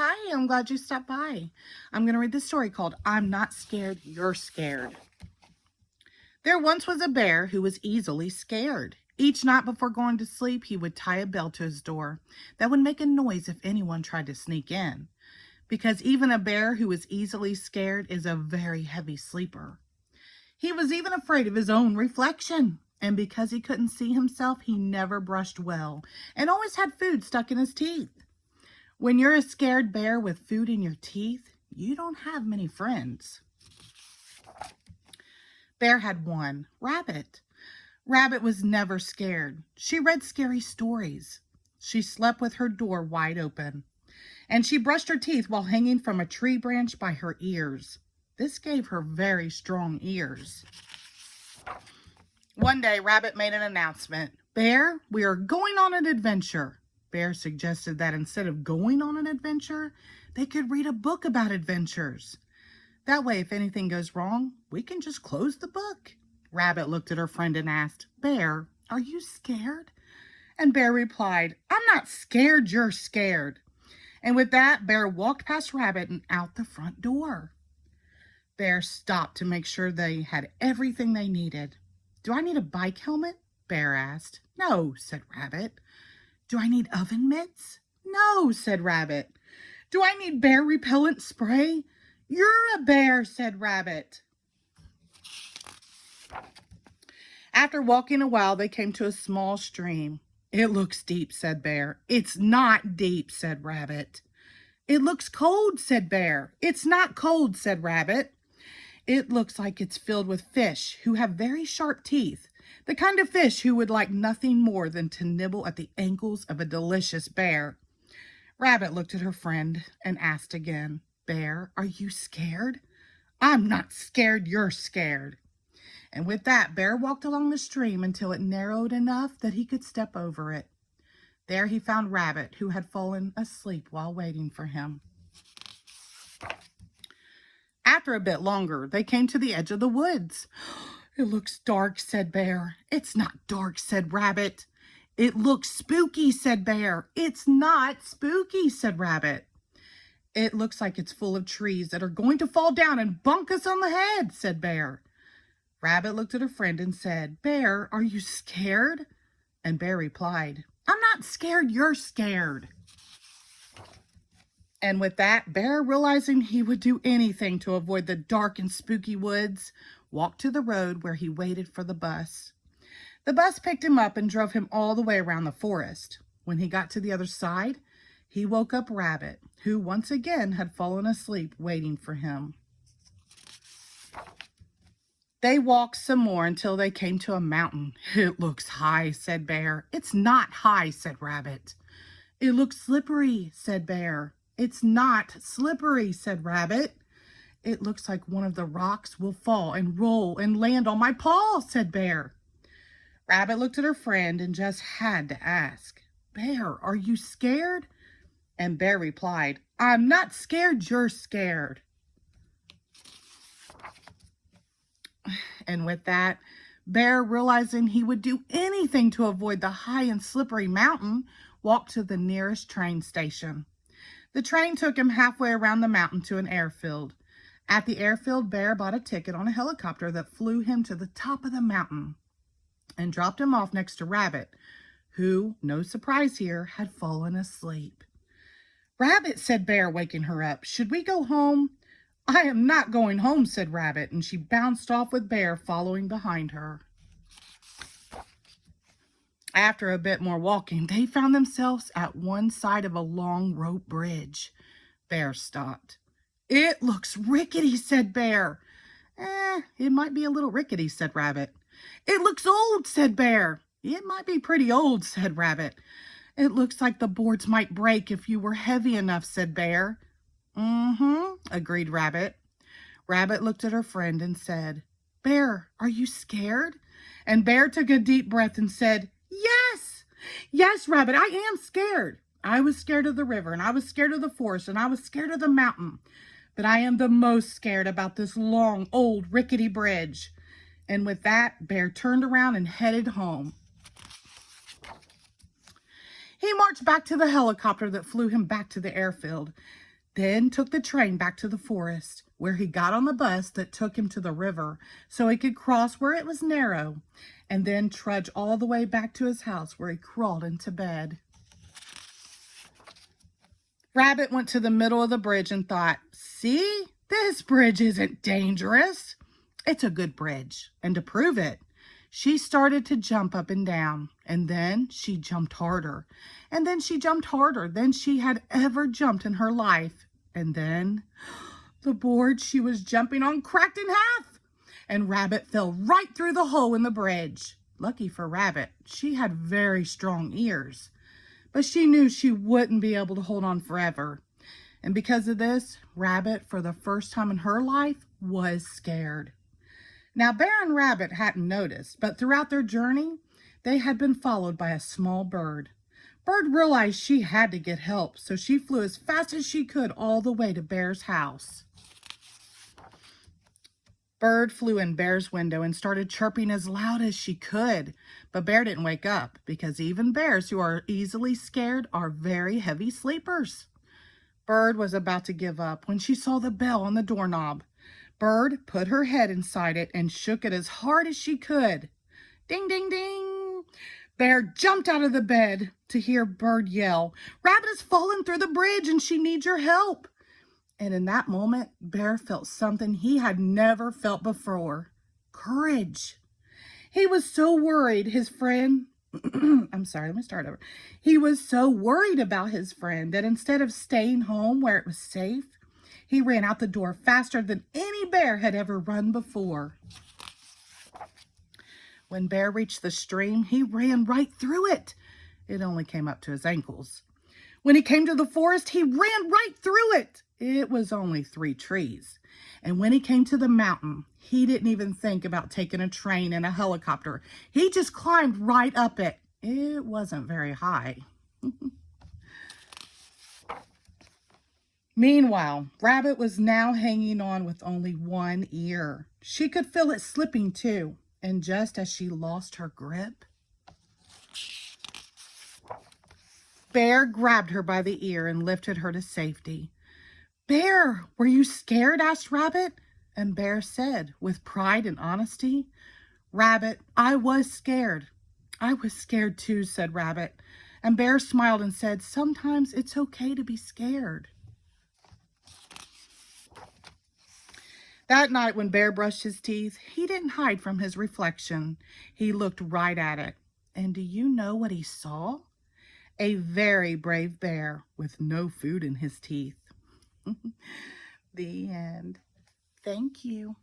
Hi, I'm glad you stopped by. I'm going to read the story called I'm Not Scared, You're Scared. There once was a bear who was easily scared. Each night before going to sleep, he would tie a bell to his door that would make a noise if anyone tried to sneak in. Because even a bear who is easily scared is a very heavy sleeper. He was even afraid of his own reflection. And because he couldn't see himself, he never brushed well and always had food stuck in his teeth. When you're a scared bear with food in your teeth, you don't have many friends. Bear had one, Rabbit. Rabbit was never scared. She read scary stories. She slept with her door wide open. And she brushed her teeth while hanging from a tree branch by her ears. This gave her very strong ears. One day, Rabbit made an announcement. Bear, we are going on an adventure. Bear suggested that instead of going on an adventure, they could read a book about adventures. That way, if anything goes wrong, we can just close the book. Rabbit looked at her friend and asked, Bear, are you scared? And Bear replied, I'm not scared, you're scared. And with that, Bear walked past Rabbit and out the front door. Bear stopped to make sure they had everything they needed. Do I need a bike helmet? Bear asked. No, said Rabbit. Do I need oven mitts? No, said Rabbit. Do I need bear repellent spray? You're a bear, said Rabbit. After walking a while, they came to a small stream. It looks deep, said Bear. It's not deep, said Rabbit. It looks cold, said Bear. It's not cold, said Rabbit. It looks like it's filled with fish who have very sharp teeth, the kind of fish who would like nothing more than to nibble at the ankles of a delicious bear. Rabbit looked at her friend and asked again, Bear, are you scared? I'm not scared, you're scared. And with that, Bear walked along the stream until it narrowed enough that he could step over it. There he found Rabbit, who had fallen asleep while waiting for him. After a bit longer, they came to the edge of the woods. It looks dark, said Bear. It's not dark, said Rabbit. It looks spooky, said Bear. It's not spooky, said Rabbit. It looks like it's full of trees that are going to fall down and bunk us on the head, said Bear. Rabbit looked at her friend and said, Bear, are you scared? And Bear replied, I'm not scared, you're scared. And with that, Bear, realizing he would do anything to avoid the dark and spooky woods, walked to the road where he waited for the bus. The bus picked him up and drove him all the way around the forest. When he got to the other side, he woke up Rabbit, who once again had fallen asleep waiting for him. They walked some more until they came to a mountain. It looks high, said Bear. It's not high, said Rabbit. It looks slippery, said Bear. It's not slippery, said Rabbit. It looks like one of the rocks will fall and roll and land on my paw, said Bear. Rabbit looked at her friend and just had to ask, Bear, are you scared? And Bear replied, I'm not scared, you're scared. And with that, Bear, realizing he would do anything to avoid the high and slippery mountain, walked to the nearest train station. The train took him halfway around the mountain to an airfield. At the airfield, Bear bought a ticket on a helicopter that flew him to the top of the mountain and dropped him off next to Rabbit, who, no surprise here, had fallen asleep. Rabbit, said Bear, waking her up, should we go home? I am not going home, said Rabbit, and she bounced off with Bear following behind her. After a bit more walking, they found themselves at one side of a long rope bridge. Bear stopped. It looks rickety, said Bear. It might be a little rickety, said Rabbit. It looks old, said Bear. It might be pretty old, said Rabbit. It looks like the boards might break if you were heavy enough, said Bear. Agreed Rabbit. Rabbit looked at her friend and said, Bear, are you scared? And Bear took a deep breath and said, Yes! Yes, Rabbit, I am scared. I was scared of the river, and I was scared of the forest, and I was scared of the mountain. But I am the most scared about this long, old, rickety bridge. And with that, Bear turned around and headed home. He marched back to the helicopter that flew him back to the airfield. then took the train back to the forest, where he got on the bus that took him to the river so he could cross where it was narrow, and then trudge all the way back to his house, where he crawled into bed. Rabbit went to the middle of the bridge and thought, "See, this bridge isn't dangerous. It's a good bridge." And to prove it, she started to jump up and down, and then she jumped harder, and then she jumped harder than she had ever jumped in her life. And then the board she was jumping on cracked in half, and Rabbit fell right through the hole in the bridge. Lucky for Rabbit, she had very strong ears, but she knew she wouldn't be able to hold on forever. And because of this, Rabbit, for the first time in her life, was scared. Now, Bear and Rabbit hadn't noticed, but throughout their journey, they had been followed by a small bird. Bird realized she had to get help, so she flew as fast as she could all the way to Bear's house. Bird flew in Bear's window and started chirping as loud as she could, but Bear didn't wake up, because even bears who are easily scared are very heavy sleepers. Bird was about to give up when she saw the bell on the doorknob. Bird put her head inside it and shook it as hard as she could. Ding, ding, ding! Bear jumped out of the bed to hear Bird yell, "Rabbit has fallen through the bridge and she needs your help." And in that moment, Bear felt something he had never felt before: courage. He was so worried his friend He was so worried about his friend that instead of staying home where it was safe, he ran out the door faster than any bear had ever run before. When Bear reached the stream, he ran right through it. It only came up to his ankles. When he came to the forest, he ran right through it. It was only 3 trees. And when he came to the mountain, he didn't even think about taking a train and a helicopter. He just climbed right up it. It wasn't very high. Meanwhile, Rabbit was now hanging on with only one ear. She could feel it slipping too, and just as she lost her grip, Bear grabbed her by the ear and lifted her to safety. "Bear, were you scared?" asked Rabbit. And Bear said, with pride and honesty, "Rabbit, I was scared." "I was scared too," said Rabbit. And Bear smiled and said, "Sometimes it's okay to be scared." That night when Bear brushed his teeth, he didn't hide from his reflection. He looked right at it. And do you know what he saw? A very brave bear with no food in his teeth. The end. Thank you.